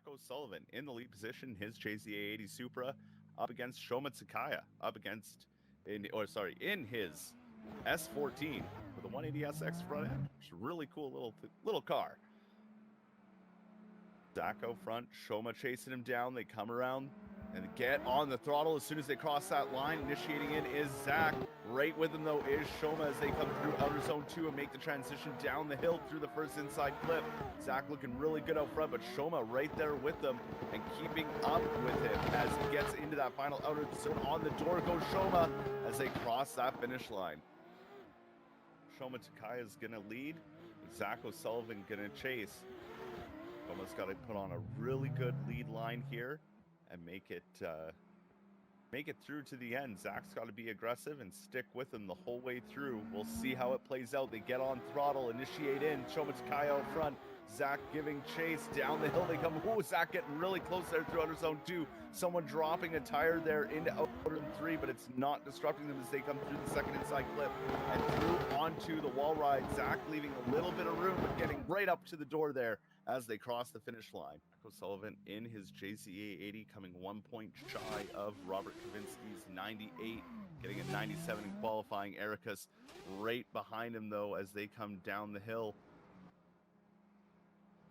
Zach O'Sullivan in the lead position, his JZA80 Supra, up against Shoma Tsukaya, in his S14 with a 180SX front end. It's a really cool little car. Zach out front, Shoma chasing him down. They come around and get on the throttle as soon as they cross that line. Initiating in is Zach. Right with him, though, is Shoma as they come through outer zone 2 and make the transition down the hill through the first inside clip. Zach looking really good out front, but Shoma right there with them and keeping up with him as he gets into that final outer zone. On the door goes Shoma as they cross that finish line. Shoma Takaya is going to lead. Zach O'Sullivan going to chase. Shoma's got to put on a really good lead line here and make it through to the end. Zach's got to be aggressive and stick with him the whole way through. We'll see how it plays out. They get on throttle, initiate in. Shoma Takaya out front. Zach giving chase. Down the hill they come. Ooh, Zach getting really close there through outer zone 2. Someone dropping a tire there into outer zone 3, but it's not disrupting them as they come through the second inside clip and through onto the wall ride. Zach leaving a little bit of room, but getting right up to the door there as they cross the finish line. O'Sullivan in his JZA 80 coming 1 point shy of Robert Kavinsky's 98, getting a 97 in qualifying. Erica's right behind him, though, as they come down the hill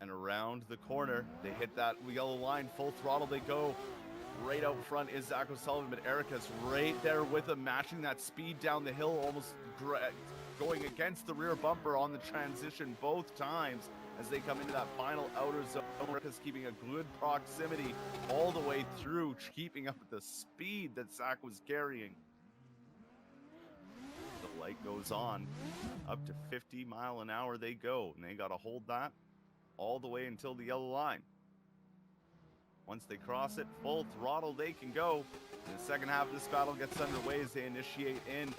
and around the corner. They hit that yellow line, full throttle they go. Right out front is Zach O'Sullivan, but Erica's right there with him, matching that speed down the hill, almost going against the rear bumper on the transition both times as they come into that final outer zone. Erica's keeping a good proximity all the way through, keeping up with the speed that Zach was carrying. The light goes on, up to 50 mile an hour they go, and they got to hold that all the way until the yellow line. Once they cross it, full throttle they can go. And the second half of this battle gets underway as they initiate in.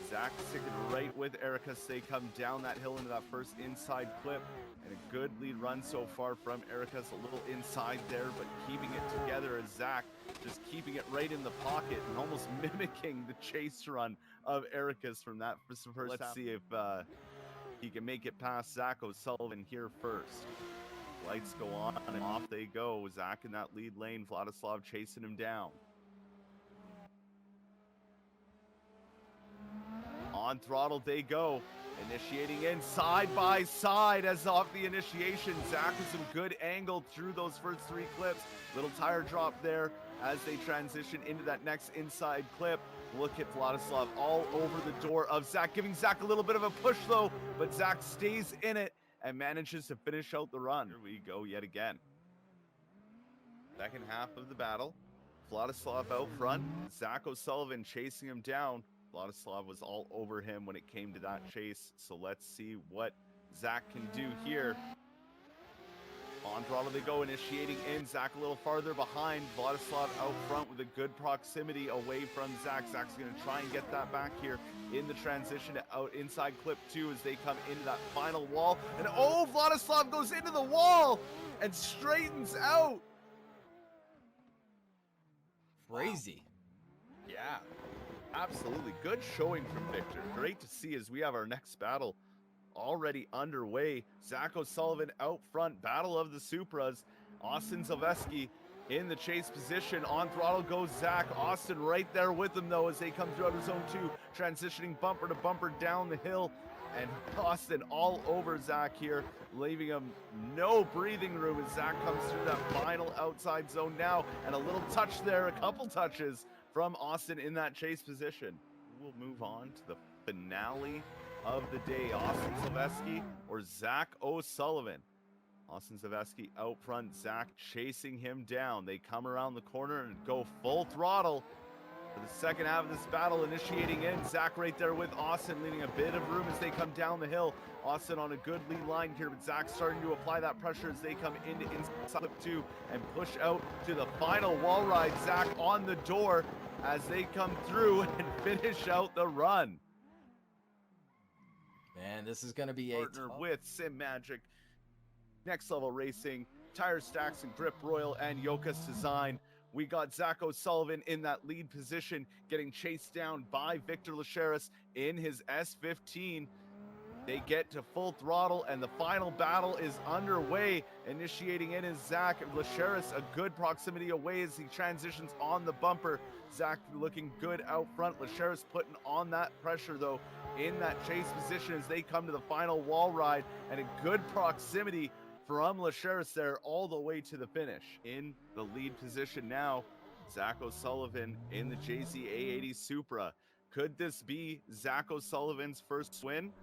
Zach sticking right with Erica as they come down that hill into that first inside clip. And a good lead run so far from Erica's, a little inside there, but keeping it together as Zach just keeping it right in the pocket and almost mimicking the chase run of Erica's from that first half. Let's see if he can make it past Zach O'Sullivan here first. Lights go on and off they go. Zach in that lead lane, Vladislav chasing him down. On throttle they go. Initiating in side by side as off the initiation. Zach with some good angle through those first 3 clips. Little tire drop there as they transition into that next inside clip. Look at Vladislav all over the door of Zach, giving Zach a little bit of a push though, but Zach stays in it and manages to finish out the run. Here we go yet again. Second half of the battle. Vladislav out front. Zach O'Sullivan chasing him down. Vladislav was all over him when it came to that chase. So let's see what Zach can do here. On throttle they go, initiating in. Zach a little farther behind. Vladislav out front with a good proximity away from Zach. Zach's going to try and get that back here in the transition to out inside clip 2 as they come into that final wall. And oh, Vladislav goes into the wall and straightens out. Crazy. Wow. Yeah, absolutely. Good showing from Victor. Great to see as we have our next battle already underway. Zach O'Sullivan out front, battle of the Supras. Austin Zaleski in the chase position. On throttle goes Zach. Austin right there with him though as they come through outer zone 2, transitioning bumper to bumper down the hill. And Austin all over Zach here, leaving him no breathing room as Zach comes through that final outside zone now. And a little touch there, a couple touches from Austin in that chase position. We'll move on to the finale of the day. Austin Zaleski or Zach O'Sullivan. Austin Zaleski out front, Zach chasing him down. They come around the corner and go full throttle for the second half of this battle. Initiating in, Zach right there with Austin, leaving a bit of room as they come down the hill. Austin on a good lead line here, but Zach starting to apply that pressure as they come into inside clip 2 and push out to the final wall ride. Zach on the door as they come through and finish out the run. Man, this is going to be partner with Sim Magic, Next Level Racing, Tire Stacks and Grip Royal, and Yokas Design. We got Zach O'Sullivan in that lead position, getting chased down by Victor Lacheris in his S15. They get to full throttle, and the final battle is underway. Initiating in is Zach Lacheris, a good proximity away as he transitions on the bumper. Zach looking good out front. Lacheris putting on that pressure, though, in that chase position as they come to the final wall ride, and a good proximity from Lacheris there all the way to the finish. In the lead position now, Zach O'Sullivan in the JZA80 Supra. Could this be Zach O'Sullivan's first win?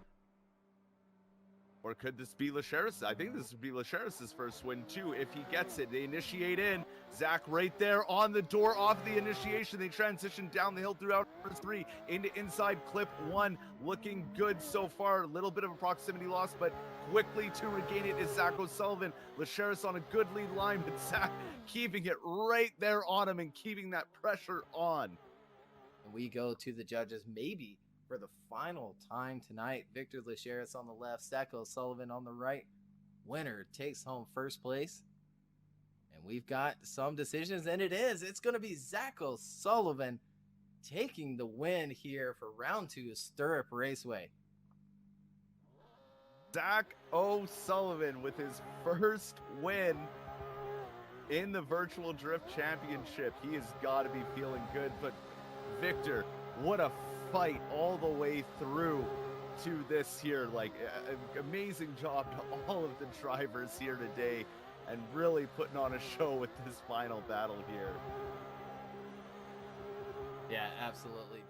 Or could this be Lacheris? I think this would be Lacheris' first win too if he gets it. They initiate in. Zach right there on the door off the initiation. They transition down the hill throughout first 3 into inside clip 1. Looking good so far. A little bit of a proximity loss, but quickly to regain it is Zach O'Sullivan. Lacheris on a good lead line, but Zach keeping it right there on him and keeping that pressure on. And we go to the judges, maybe for the final time tonight. Victor Lacheris on the left, Zach O'Sullivan on the right. Winner takes home first place. And we've got some decisions, and it's going to be Zach O'Sullivan taking the win here for round 2 of Sturup Raceway. Zach O'Sullivan with his first win in the Virtual Drift Championship. He has got to be feeling good, but Victor, what a fight all the way through to this here. Like, amazing job to all of the drivers here today, and really putting on a show with this final battle here. Yeah, absolutely.